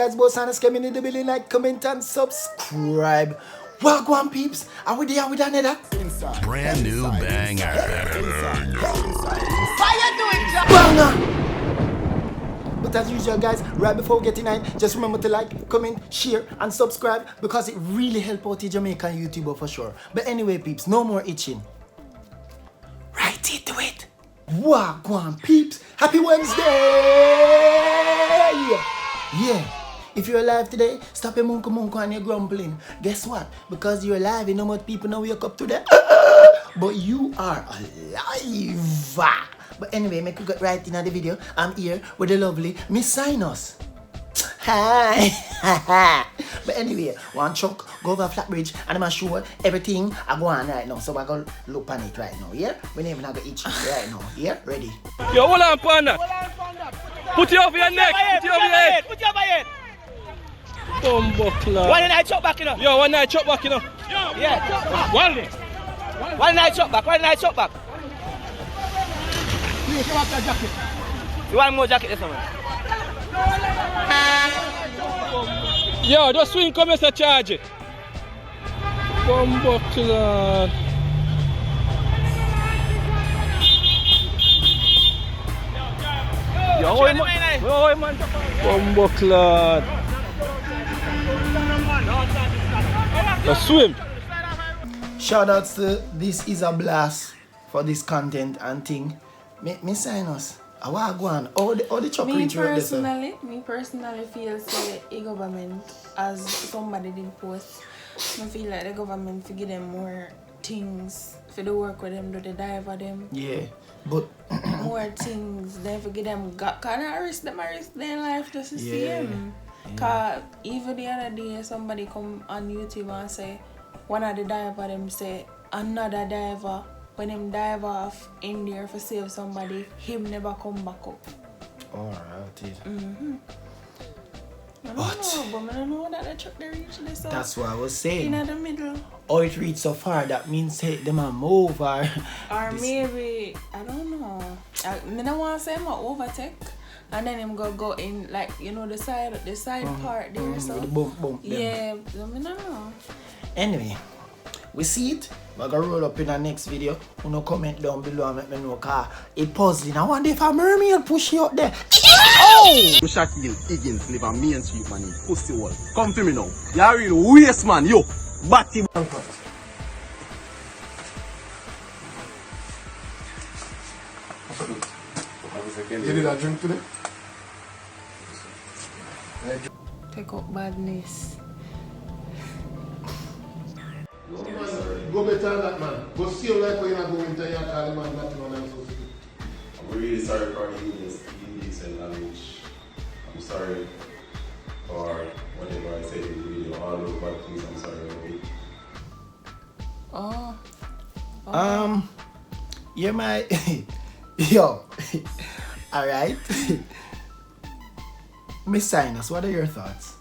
guys, both sign us coming in the building, like, comment, and subscribe. Welcome, peeps. Are we there with another? Brand new banger. How you doing, John? Banger! But as usual, guys, right before we get in, just remember to like, comment, share, and subscribe because it really helps out the Jamaican YouTuber for sure. But anyway, peeps, no more itching. Right into it. Wagwan, peeps. Happy Wednesday! Yeah. If you're alive today, stop your munko and your grumbling. Guess what? Because you're alive, you know what people now wake up today. But you are alive. But anyway, make we get right into the video. I'm here with the lovely Miss Sinus. Hi. But anyway, one truck go over a flat bridge and I'm sure everything I go on right now. So I go look on it right now. Yeah? We never gonna eat right now. Yeah? Ready? Yo, hold on, partner. Put it over your neck. Put it over your head. Put it over your head. Bumbuckler. One night chop back, you know. Yo, one night chop back, you know. Yeah. One day. One night chop back. One night chop back. You come up that jacket. You want more jacket this one? Yo, just swing come here, charge it. Bumbuckler. Yo, oi man. Bumbuckler. Let's swim. Shoutouts to This Is a Blast for this content and thing. Miss Sinus, I want to go on. All the chocolate Me personally feel say the government, as somebody did post, I feel like the government to give them more things for the work with them, do the diver them. Yeah, but more things, then for give them kind of risk their life just to see them. Cause even the other day somebody come on YouTube and say one of the diver them say another diver when him dive off in there for save somebody, him never come back up. Alright. I don't know, but I don't know that the truck they reach this. That's what I was saying. In the middle. Or it reached so far that means hey, them a move or maybe I don't know. I don't want to say I'm overtake. And then him go in like the side part there. So the bump. Yeah, I don't know. Anyway, we see it. We're gonna roll up in the next video. You know, comment down below and let me know car it puzzling. I wonder if a mermaid push you out there. Oh! You shot you Higgins live on Main Street, man, in pussy wall. Come to me now. You're real waste, man, yo. Batty. You did a drink today? Take up badness. Go better than that, man. Go see you like when you're going to your car, man. That's what I'm supposed to do. I'm really sorry for the indecent language. I'm sorry for whenever I say the video, all those bad things. I'm sorry. You're my yo. Alright. Miss Sinus, what are your thoughts?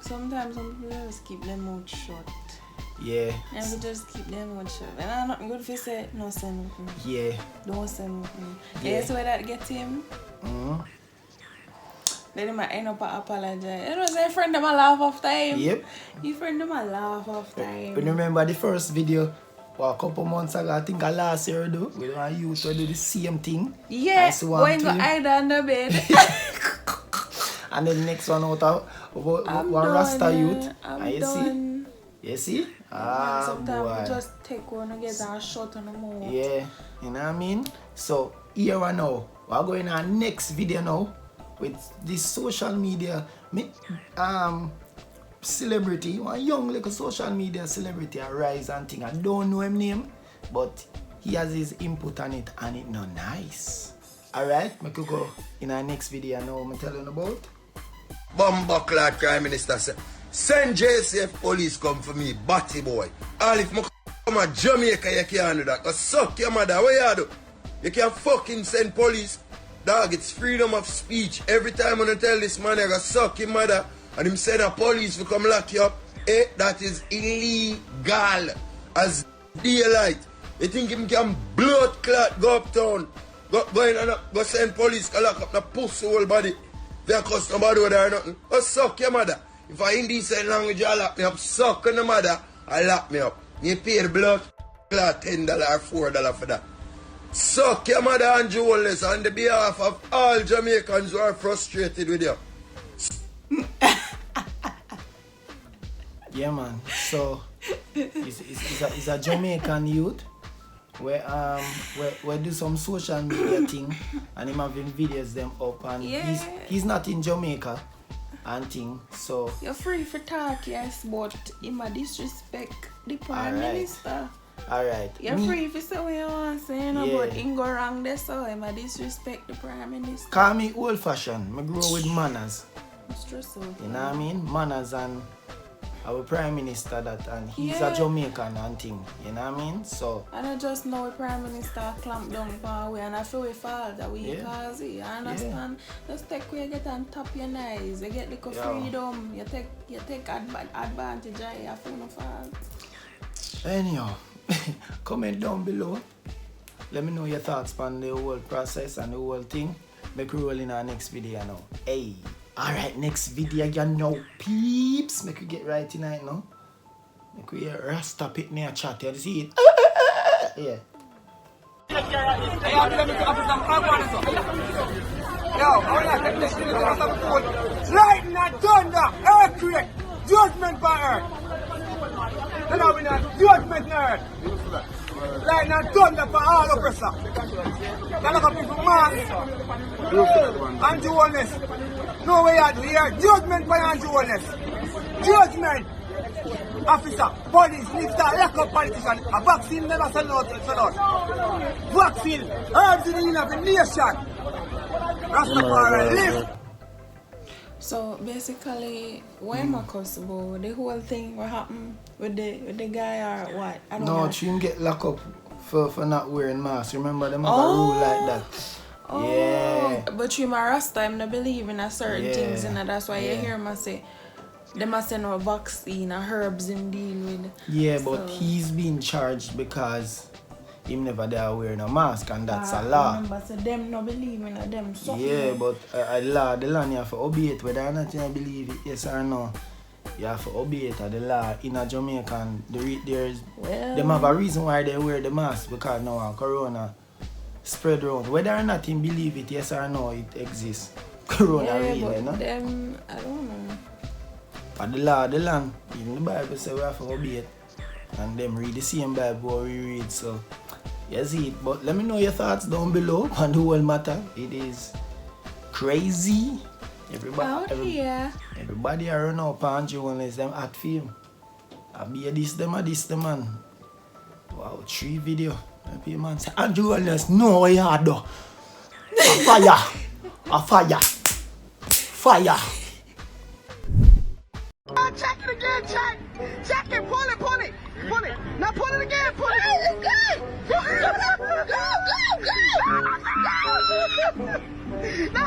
Sometimes some people just keep their mouth shut. Yeah. And we just keep them mouth shut. And I'm not good if you say no say nothing. Yeah. Don't say nothing. Yeah. That's where that get him. Then he might end up apologize. It was a friend of my laugh off time. Yep. Your friend of my laugh off time. But remember the first video a couple months ago, I think last year do, we want you to do the same thing. Yeah, going to hide under bed. And then the next one out of one Rasta youth. I'm done. You see? Sometimes boy. we just take one and get a shot on the mouth. Yeah, you know what I mean? So here and now, we're going on next video now with this social media celebrity, one young little social media celebrity arise and thing. I don't know him name, but he has his input on it and it not nice. Alright, we could go in our next video now I'm telling you about. Bumbuckler Prime Minister said, send JCF police come for me, batty boy. All if I come to Jamaica, you can't do that. Cause suck your mother, what you do? You can't fucking send police. Dog, it's freedom of speech. Every time when I tell this man, I gotta suck your mother, and him send a police to come lock you up, that is illegal as daylight. You think him can blood clot go uptown, go in and go send police to lock up the pussy whole body? If you cuss nobody with her or nothing, go suck your mother. If I indecent language, you lock me up. Suck on the mother, I lock me up. You pay the blood $10 or $4 for that. Suck your mother and Holness on the behalf of all Jamaicans who are frustrated with you. Yeah, man. So it's a Jamaican youth where do some social media thing, and him having videos them up, and he's not in Jamaica and thing. So you're free for talk, yes, but him a disrespect the Prime Minister. Alright. You're free for say what you want to say, but him go wrong there, so him a disrespect the Prime Minister. Call me old fashioned. I grow with manners. It's true, so. You know what I mean? Manners, and our Prime Minister that, and he's a Jamaican and thing. You know what I mean? So and I just know the Prime Minister clamp down for we, and I feel we fall that we cause it. I understand. Just take where you get on top your nice. You get the freedom. You take advantage of it. I feel no fault. Anyhow, comment down below. Let me know your thoughts on the whole process and the whole thing. Make we roll in our next video now. Hey. Alright, next video you know, peeps. Make we get right tonight now. Make we hear Rasta pit near chat. You see it? Yeah. Lightning and thunder, earthquake, judgment by earth. You know we not judgment on earth. Lightning and thunder for all oppressor. You look up people mass. And Holness. No way I do here. Judgment by Holness. Judgment. Officer, police, lift that lock up politician. A vaccine never sell out. Vaccine, herbs in the nation. Rastafari live. So basically, when Marcus about the whole thing what happened with the guy or what? I don't know. No, she didn't get locked up for not wearing mask. Remember them have a rule like that. Oh, yeah. But you Rasta, I'm not believing in certain things, and that's why you hear me say they must send a vaccine or herbs in deal with. Yeah, but he's being charged because him never there wearing a mask, and that's a law. Remember, so them not believing in them. Yeah, but a law, the law you have to obey it, whether or not you believe it, yes or no. You have to obey it. The law in a Jamaican, them have a reason why they wear the mask, because now Corona spread around. Whether or not you believe it, yes or no, it exists. Corona really, but you know? them, I don't know. But the law, the land, even the Bible says we have to obey it. And them read the same Bible we read, so you see it. But let me know your thoughts down below on the whole matter. It is crazy. Everybody around now, Holness, them at film. I be a this them, man. Wow, 3 video. Maybe man say, Holness, no way hard though. A fire. A fire. Fire. Check it again, check. Check it, pull it. Pull it. Now pull it again, pull it. Hey, it's good. Go. No.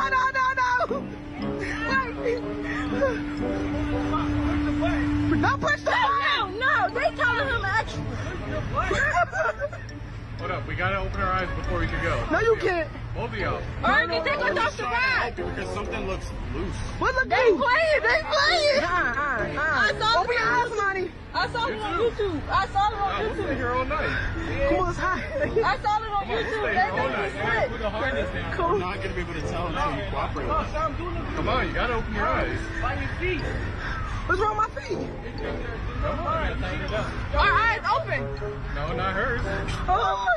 Wait. Don't push the button. No. They telling him extra. Hold up, we gotta open our eyes before we can go. No, you can't. Both of y'all. Or you take us off the ride. Because something looks loose. What look they playing. I saw it on YouTube. We'll stay here all night. Come on, hi. I saw it on YouTube. We'll stay here all night. Put the harness down. Cool. We're not gonna be able to tell until you cooperate with us. Come on, you gotta open your eyes. By your feet. What's wrong with my feet? Come on, tighten it up. Our eyes open. No, not hers. Oh.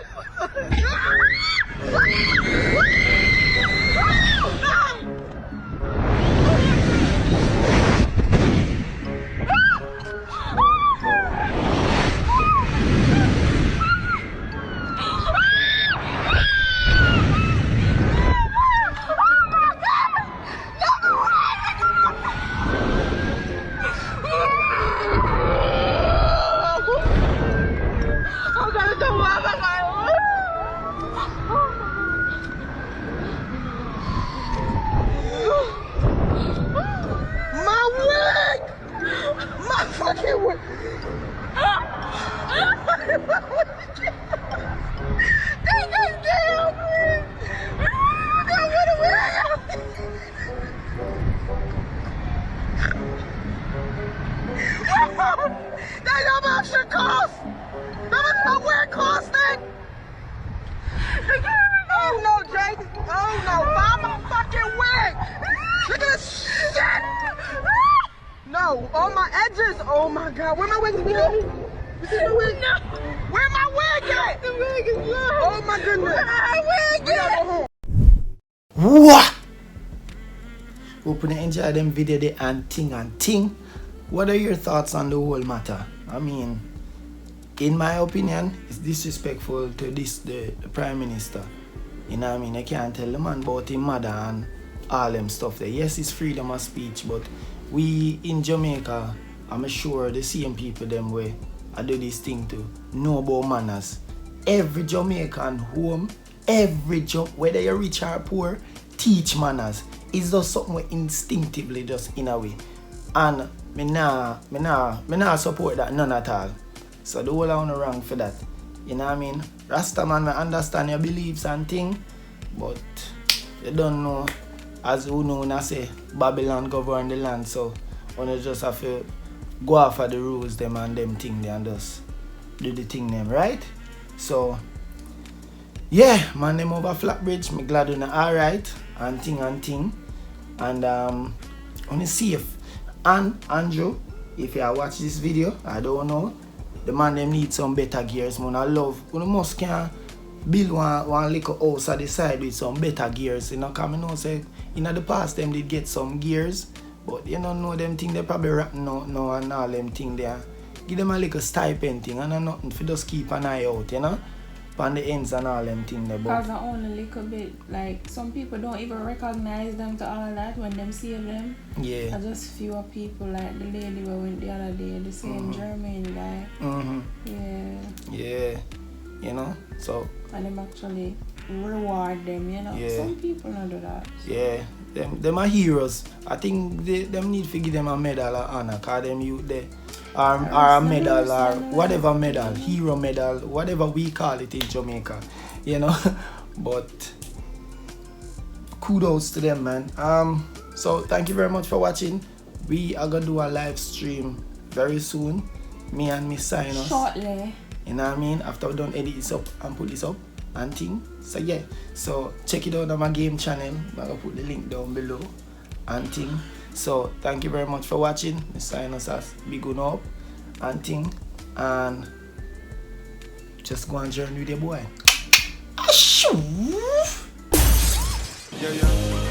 Stay your mouth shit cost! No wear costing! Oh no, Jake! Oh no, buy my fucking wig! Look at this shit! No, on my edges! Oh my god, where my wig is? You see my wig? No! Where my wig at? The wig is low! Oh my goodness! Where my wig at? Go home. What? Hope you enjoy them video there and ting. What are your thoughts on the whole matter? I mean, in my opinion, it's disrespectful to the Prime Minister. You know what I mean? I can't tell the man about his mother and all them stuff there. Yes, it's freedom of speech, but we in Jamaica, I'm sure the same people them way I do this thing to know about manners. Every Jamaican home, whether you're rich or poor, teach manners. It's just something we instinctively just in a way. And me nah support that none at all. So the whole I wanna wrong for that. You know what I mean? Rasta man, I understand your beliefs and thing, but you don't know, as you know when I say Babylon govern the land, so you just have to go after the rules them and them thing there and just do the thing them, right? So yeah, man, them over Flatbridge, me glad you're alright and thing. And only safe. And Andrew, if you watch this video, I don't know, the man them need some better gears, man. I love, you must can build one little house at the side with some better gears, you know, because I know say in the past them did get some gears, but you don't know them thing they probably rotten out now and all them thing there. Give them a little stipend thing and nothing for just keep an eye out, you know, on the ends and all them thing there. Because I own a little bit, like some people don't even recognize them to all that when them see them. Yeah. I just few people like the lady we went the other day, the same German guy. Yeah. You know, so. And them actually reward them, you know. Yeah. Some people don't do that. So. Yeah. Them are heroes. I think them need to give them a medal or honor, because them youth there. Or a medal or whatever medal, hero medal, whatever we call it in Jamaica, you know. But kudos to them, man. So thank you very much for watching. We are gonna do a live stream very soon. Me and Miss Sinus. Shortly. You know what I mean? After we done edit this up and put this up and thing. So yeah. So check it out on my game channel. I'm gonna put the link down below and thing. So thank you very much for watching. Miss Sinus has big one up and thing. And just go and journey with your boy. Yeah.